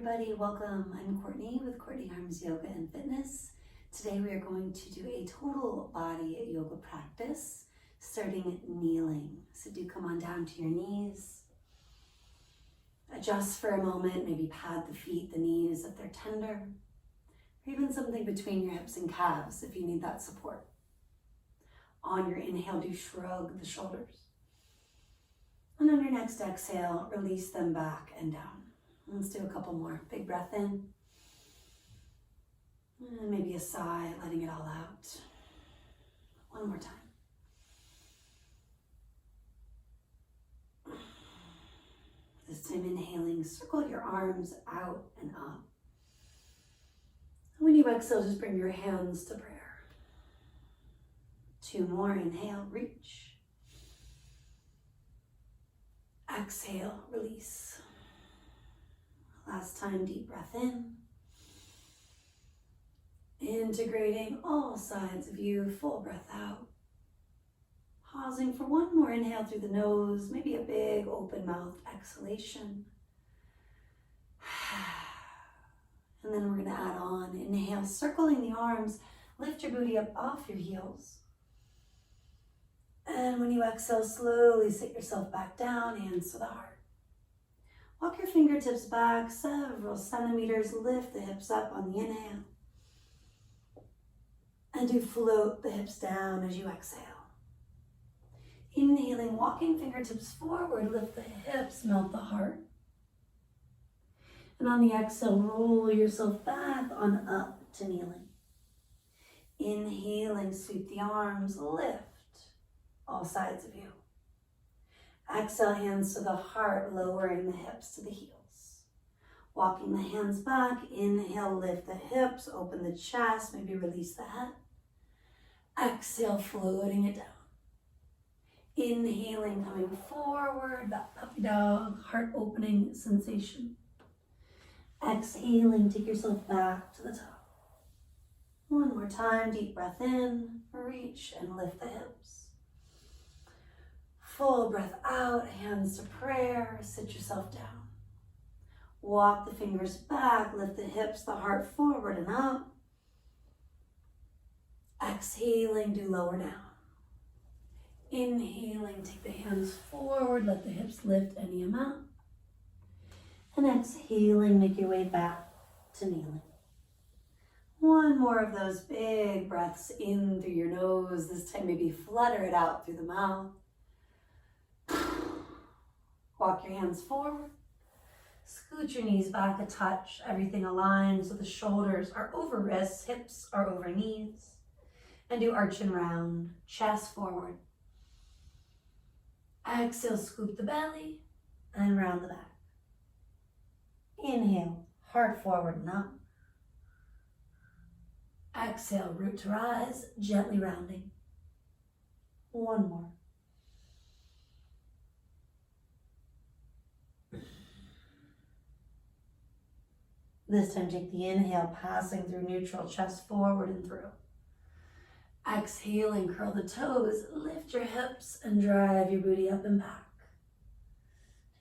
everybody, welcome. I'm Courtney with Courtney Harms Yoga and Fitness. Today we are going to do a total body yoga practice, starting kneeling. So do come on down to your knees. Adjust for a moment, maybe pad the feet, the knees if they're tender, or even something between your hips and calves if you need that support. On your inhale, do shrug the shoulders. And on your next exhale, release them back and down. Let's do a couple more. Big breath in. And maybe a sigh, letting it all out. One more time. This time inhaling, circle your arms out and up. When you exhale, just bring your hands to prayer. Two more. Inhale, reach. Exhale, release. Last time, deep breath in. Integrating all sides of you, full breath out. Pausing for one more inhale through the nose, maybe a big open mouth exhalation. And then we're going to add on. Inhale, circling the arms, lift your booty up off your heels. And when you exhale, slowly sit yourself back down, hands to the heart. Walk your fingertips back several centimeters, lift the hips up on the inhale. And do float the hips down as you exhale. Inhaling, walking fingertips forward, lift the hips, melt the heart. And on the exhale, roll yourself back on up to kneeling. Inhaling, sweep the arms, lift all sides of you. Exhale, hands to the heart, lowering the hips to the heels. Walking the hands back, inhale, lift the hips, open the chest, maybe release the head. Exhale, floating it down. Inhaling, coming forward, that puppy dog, heart opening sensation. Exhaling, take yourself back to the top. One more time, deep breath in, reach and lift the hips. Full breath out, hands to prayer, sit yourself down. Walk the fingers back, lift the hips, the heart forward and up. Exhaling, do lower down. Inhaling, take the hands forward, let the hips lift any amount. And exhaling, make your way back to kneeling. One more of those big breaths in through your nose. This time maybe flutter it out through the mouth. Walk your hands forward. Scoot your knees back a touch. Everything aligns so the shoulders are over wrists, hips are over knees. And do arch and round, chest forward. Exhale, scoop the belly and round the back. Inhale, heart forward and up. Exhale, root to rise, gently rounding. One more. This time take the inhale, passing through neutral, chest forward and through. Exhaling, curl the toes, lift your hips and drive your booty up and back.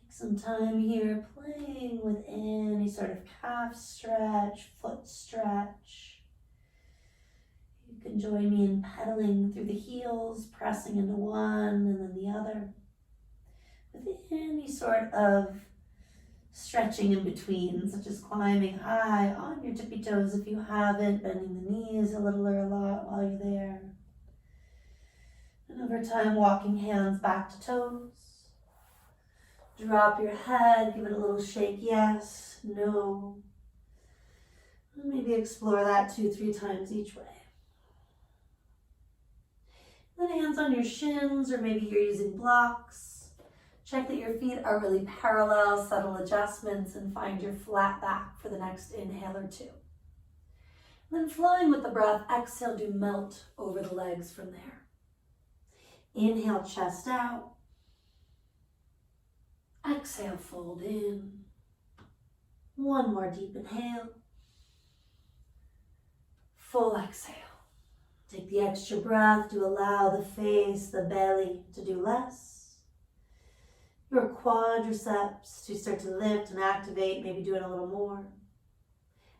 Take some time here playing with any sort of calf stretch, foot stretch. You can join me in pedaling through the heels, pressing into one and then the other. With any sort of stretching in between, such as climbing high on your tippy toes if you haven't, bending the knees a little or a lot while you're there. And over time, walking hands back to toes. Drop your head, give it a little shake, yes, no. And maybe explore that 2-3 times each way. Then hands on your shins, or maybe you're using blocks. Check that your feet are really parallel, subtle adjustments, and find your flat back for the next inhale or two. Then flowing with the breath, exhale, do melt over the legs from there. Inhale, chest out. Exhale, fold in. One more deep inhale. Full exhale. Take the extra breath to allow the face, the belly to do less. your quadriceps to start to lift and activate, maybe do it a little more.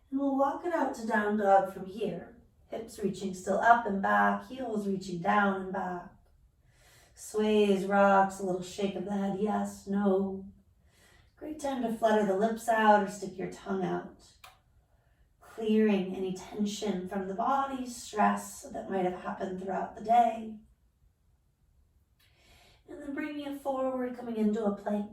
And we'll walk it out to down dog from here. Hips reaching still up and back, heels reaching down and back. Sways, rocks, a little shake of the head, yes, no. Great time to flutter the lips out or stick your tongue out. Clearing any tension from the body, stress that might have happened throughout the day. And then bringing it forward, coming into a plank.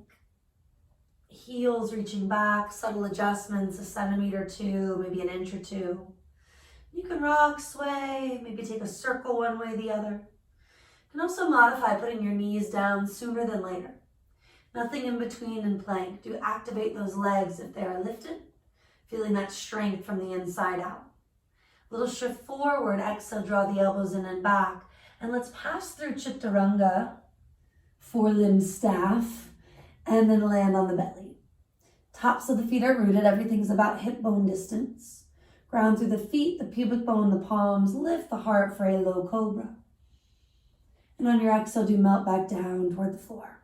Heels reaching back, subtle adjustments, a centimeter or two, maybe an inch or two. You can rock, sway, maybe take a circle one way or the other. You can also modify putting your knees down sooner than later. Nothing in between in plank. Do activate those legs if they are lifted, feeling that strength from the inside out. Little shift forward, exhale, draw the elbows in and back. And let's pass through Chaturanga, four-limb staff, and then land on the belly. Tops of the feet are rooted. Everything's about hip bone distance. Ground through the feet, the pubic bone, the palms. Lift the heart for a low cobra. And on your exhale, do melt back down toward the floor.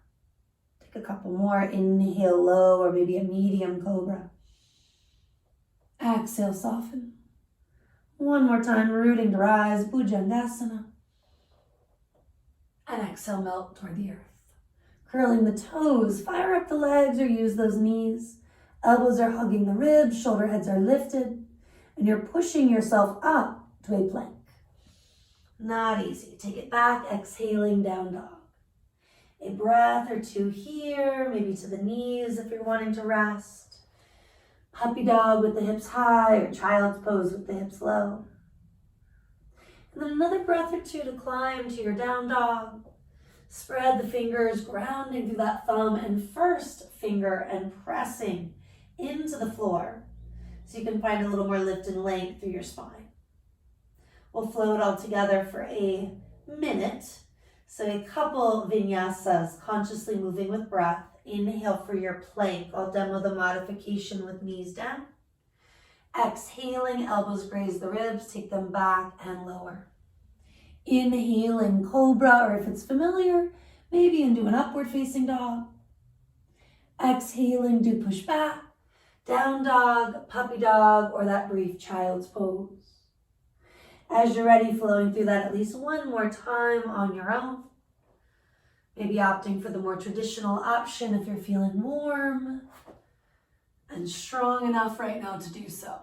Take a couple more. Inhale low or maybe a medium cobra. Exhale, soften. One more time, rooting to rise, Bhujangasana. And exhale, melt toward the earth. Curling the toes, fire up the legs or use those knees. Elbows are hugging the ribs, shoulder heads are lifted, and you're pushing yourself up to a plank. Not easy. Take it back, exhaling, down dog. A breath or two here, maybe to the knees if you're wanting to rest. Puppy dog with the hips high or child's pose with the hips low. And then another breath or two to climb to your down dog. Spread the fingers, grounding through that thumb and first finger and pressing into the floor so you can find a little more lift and length through your spine. We'll float all together for a minute. So a couple vinyasas, consciously moving with breath. Inhale for your plank. I'll demo the modification with knees down. Exhaling, elbows graze the ribs, take them back and lower. Inhaling, cobra, or if it's familiar, maybe into an upward facing dog. Exhaling, do push back, down dog, puppy dog, or that brief child's pose. As you're ready, flowing through that at least one more time on your own. Maybe opting for the more traditional option if you're feeling warm and strong enough right now to do so.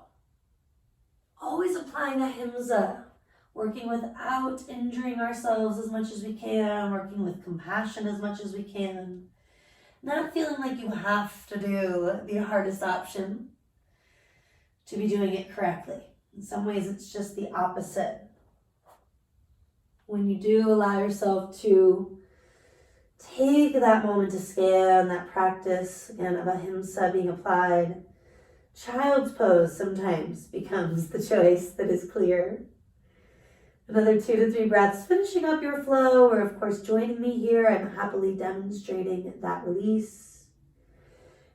Always applying ahimsa, working without injuring ourselves as much as we can, working with compassion as much as we can. Not feeling like you have to do the hardest option to be doing it correctly. In some ways, it's just the opposite. When you do allow yourself to take that moment to scan, that practice, again, of ahimsa being applied, child's pose sometimes becomes the choice that is clear. Another 2 to 3 breaths, finishing up your flow, or of course joining me here. I'm happily demonstrating that release.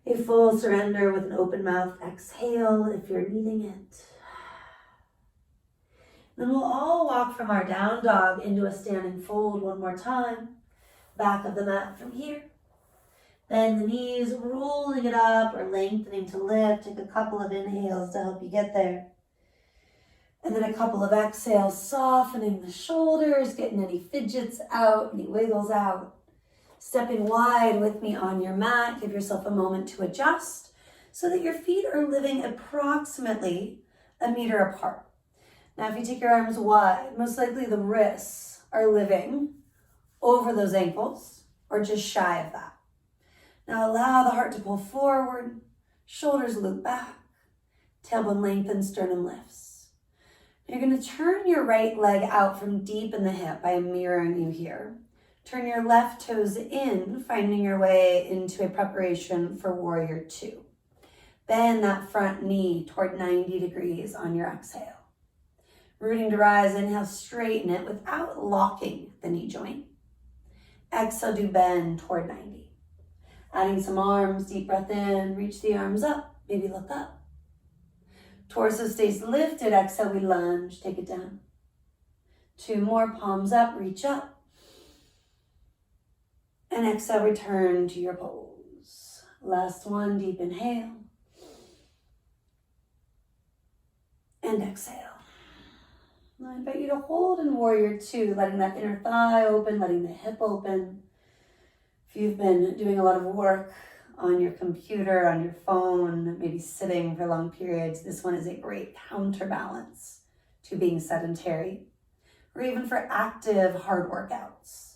A full surrender with an open mouth exhale if you're needing it. Then we'll all walk from our down dog into a standing fold one more time. Back of the mat from here. Bend the knees, rolling it up or lengthening to lift. Take a couple of inhales to help you get there. And then a couple of exhales, softening the shoulders, getting any fidgets out, any wiggles out. Stepping wide with me on your mat. Give yourself a moment to adjust so that your feet are living approximately a meter apart. Now, if you take your arms wide, most likely the wrists are living over those ankles or just shy of that. Now, allow the heart to pull forward, shoulders loop back, tailbone lengthens, sternum lifts. You're going to turn your right leg out from deep in the hip. I am mirroring you here. Turn your left toes in, finding your way into a preparation for warrior 2. Bend that front knee toward 90 degrees on your exhale. Rooting to rise, inhale, straighten it without locking the knee joint. Exhale, do bend toward 90. Adding some arms, deep breath in, reach the arms up, maybe look up. Torso stays lifted, exhale, we lunge, take it down. 2 more, palms up, reach up. And exhale, return to your pose. Last one, deep inhale. And exhale. I invite you to hold in warrior two, letting that inner thigh open, letting the hip open. If you've been doing a lot of work on your computer, on your phone, maybe sitting for long periods, this one is a great counterbalance to being sedentary, or even for active hard workouts.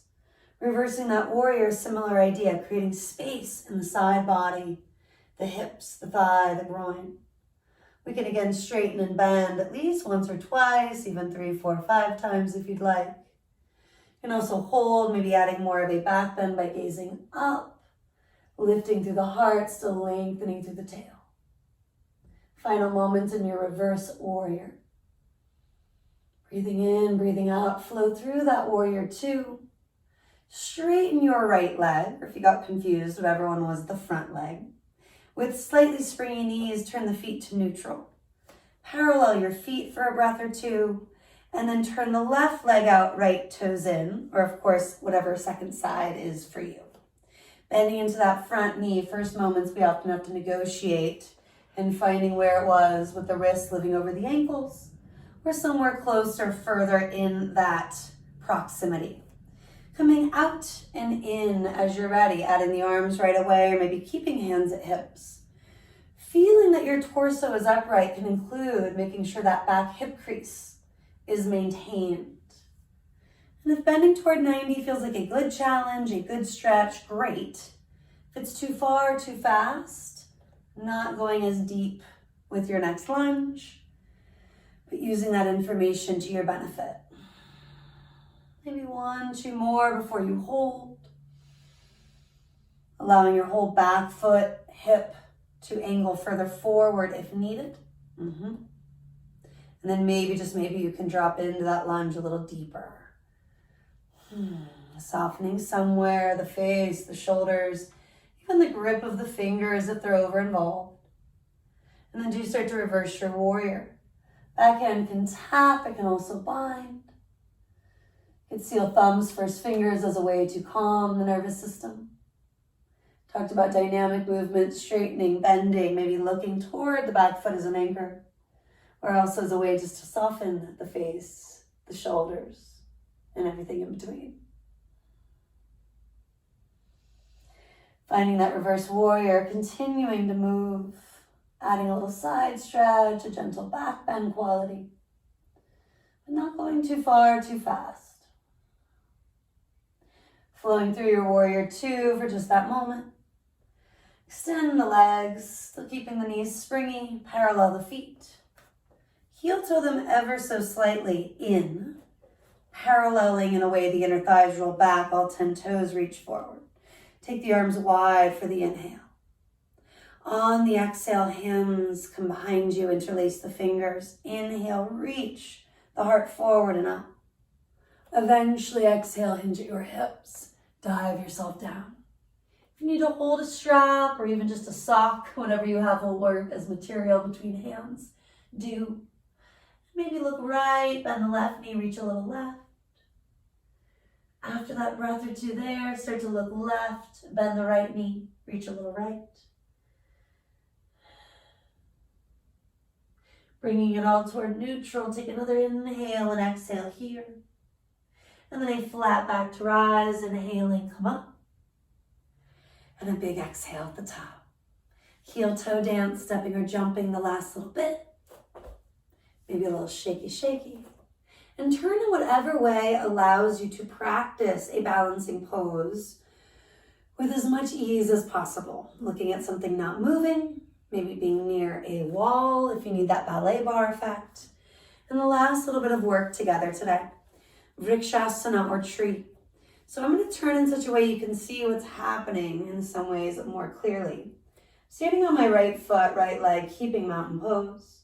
Reversing that warrior, similar idea, creating space in the side body, the hips, the thigh, the groin. We can again straighten and bend at least once or twice, even 3, 4, 5 times if you'd like. You can also hold, maybe adding more of a back bend by gazing up, lifting through the heart, still lengthening through the tail. Final moments in your reverse warrior. Breathing in, breathing out, flow through that warrior two. Straighten your right leg, or if you got confused, whatever one was the front leg. With slightly springy knees, turn the feet to neutral. Parallel your feet for a breath or two, and then turn the left leg out, right toes in, or of course, whatever second side is for you. Bending into that front knee, first moments we often have to negotiate and finding where it was with the wrists living over the ankles, or somewhere close or further in that proximity. Coming out and in as you're ready, adding the arms right away, or maybe keeping hands at hips. Feeling that your torso is upright can include making sure that back hip crease is maintained. And if bending toward 90 feels like a good challenge, a good stretch, great. If it's too far, too fast, not going as deep with your next lunge, but using that information to your benefit. Maybe 1, 2 more before you hold. Allowing your whole back foot, hip to angle further forward if needed. And then maybe, just maybe, you can drop into that lunge a little deeper. Softening somewhere, the face, the shoulders, even the grip of the fingers if they're over involved. And then do start to reverse your warrior. Backhand can tap, it can also bind. You can seal thumbs, first fingers as a way to calm the nervous system. Talked about dynamic movement, straightening, bending, maybe looking toward the back foot as an anchor, or also as a way just to soften the face, the shoulders, and everything in between. Finding that reverse warrior, continuing to move, adding a little side stretch, a gentle back bend quality, but not going too far, too fast. Flowing through your warrior two for just that moment. Extend the legs, still keeping the knees springy, parallel the feet. Heel toe them ever so slightly in, paralleling in a way the inner thighs roll back, all 10 toes reach forward. Take the arms wide for the inhale. On the exhale, hands come behind you, interlace the fingers. Inhale, reach the heart forward and up. Eventually exhale, hinge at your hips. Dive yourself down. If you need to hold a strap or even just a sock, whatever you have will work as material between hands, do. Maybe look right, bend the left knee, reach a little left. After that breath or two there, start to look left, bend the right knee, reach a little right. Bringing it all toward neutral, take another inhale and exhale here. And then a flat back to rise, inhaling, come up. And a big exhale at the top. Heel toe dance, stepping or jumping the last little bit. Maybe a little shaky, shaky. And turn in whatever way allows you to practice a balancing pose with as much ease as possible. Looking at something not moving, maybe being near a wall if you need that ballet bar effect. And the last little bit of work together today. Vrikshasana or tree. So I'm going to turn in such a way you can see what's happening in some ways more clearly. Standing on my right foot, right leg, keeping mountain pose.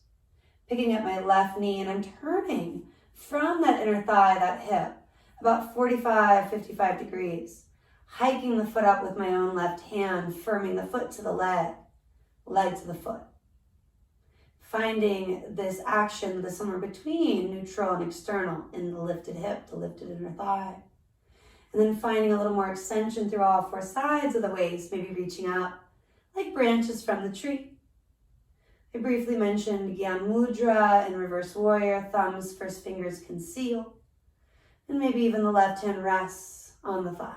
Picking up my left knee and I'm turning from that inner thigh, that hip, about 45, 55 degrees. Hiking the foot up with my own left hand, firming the foot to the leg to the foot. Finding this action that is somewhere between neutral and external in the lifted hip, the lifted inner thigh. And then finding a little more extension through all four sides of the waist, maybe reaching up like branches from the tree. I briefly mentioned Gyan Mudra and Reverse Warrior, thumbs, first fingers conceal, and maybe even the left hand rests on the thigh.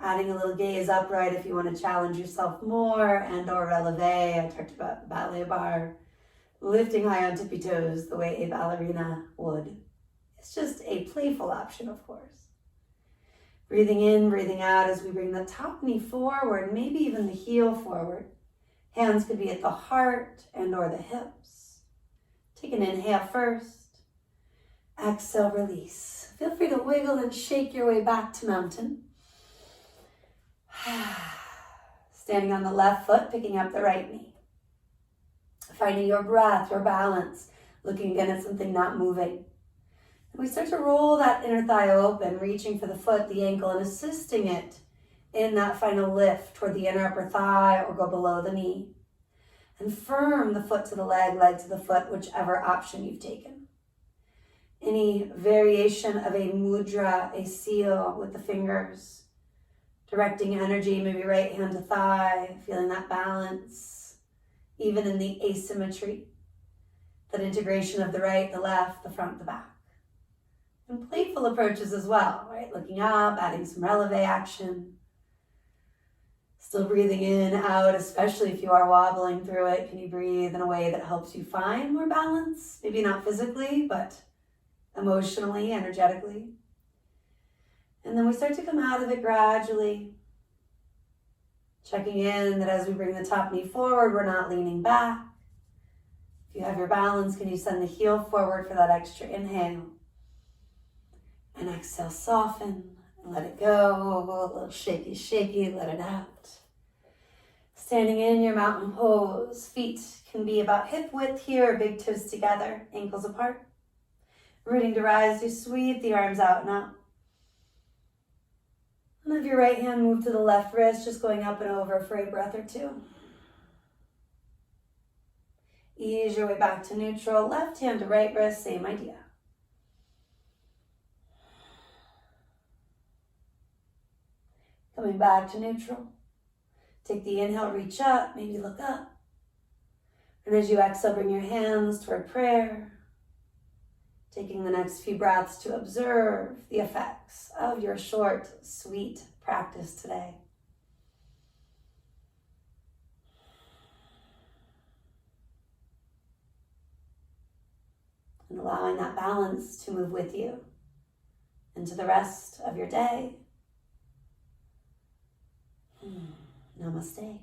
Adding a little gaze upright if you want to challenge yourself more, and or releve. I talked about the ballet bar, lifting high on tippy toes the way a ballerina would. It's just a playful option, of course. Breathing in, breathing out as we bring the top knee forward, maybe even the heel forward. Hands could be at the heart and or the hips. Take an inhale first. Exhale, release. Feel free to wiggle and shake your way back to mountain. Standing on the left foot, picking up the right knee. Finding your breath, your balance, looking again at something not moving. And we start to roll that inner thigh open, reaching for the foot, the ankle, and assisting it in that final lift toward the inner upper thigh or go below the knee. And firm the foot to the leg, leg to the foot, whichever option you've taken. Any variation of a mudra, a seal with the fingers, directing energy, maybe right hand to thigh, feeling that balance, even in the asymmetry, that integration of the right, the left, the front, the back. And playful approaches as well, right? Looking up, adding some releve action. Still breathing in, out, especially if you are wobbling through it. Can you breathe in a way that helps you find more balance? Maybe not physically, but emotionally, energetically. And then we start to come out of it gradually. Checking in that as we bring the top knee forward, we're not leaning back. If you have your balance, can you send the heel forward for that extra inhale? And exhale, soften, and let it go. A little shaky, shaky, let it out. Standing in your mountain pose, feet can be about hip width here, big toes together, ankles apart. Rooting to rise, you sweep the arms out and up. And have your right hand move to the left wrist, just going up and over for a breath or two. Ease your way back to neutral, left hand to right wrist, same idea. Coming back to neutral. Take the inhale, reach up, maybe look up. And as you exhale, bring your hands toward prayer. Taking the next few breaths to observe the effects of your short, sweet practice today. And allowing that balance to move with you into the rest of your day. Namaste.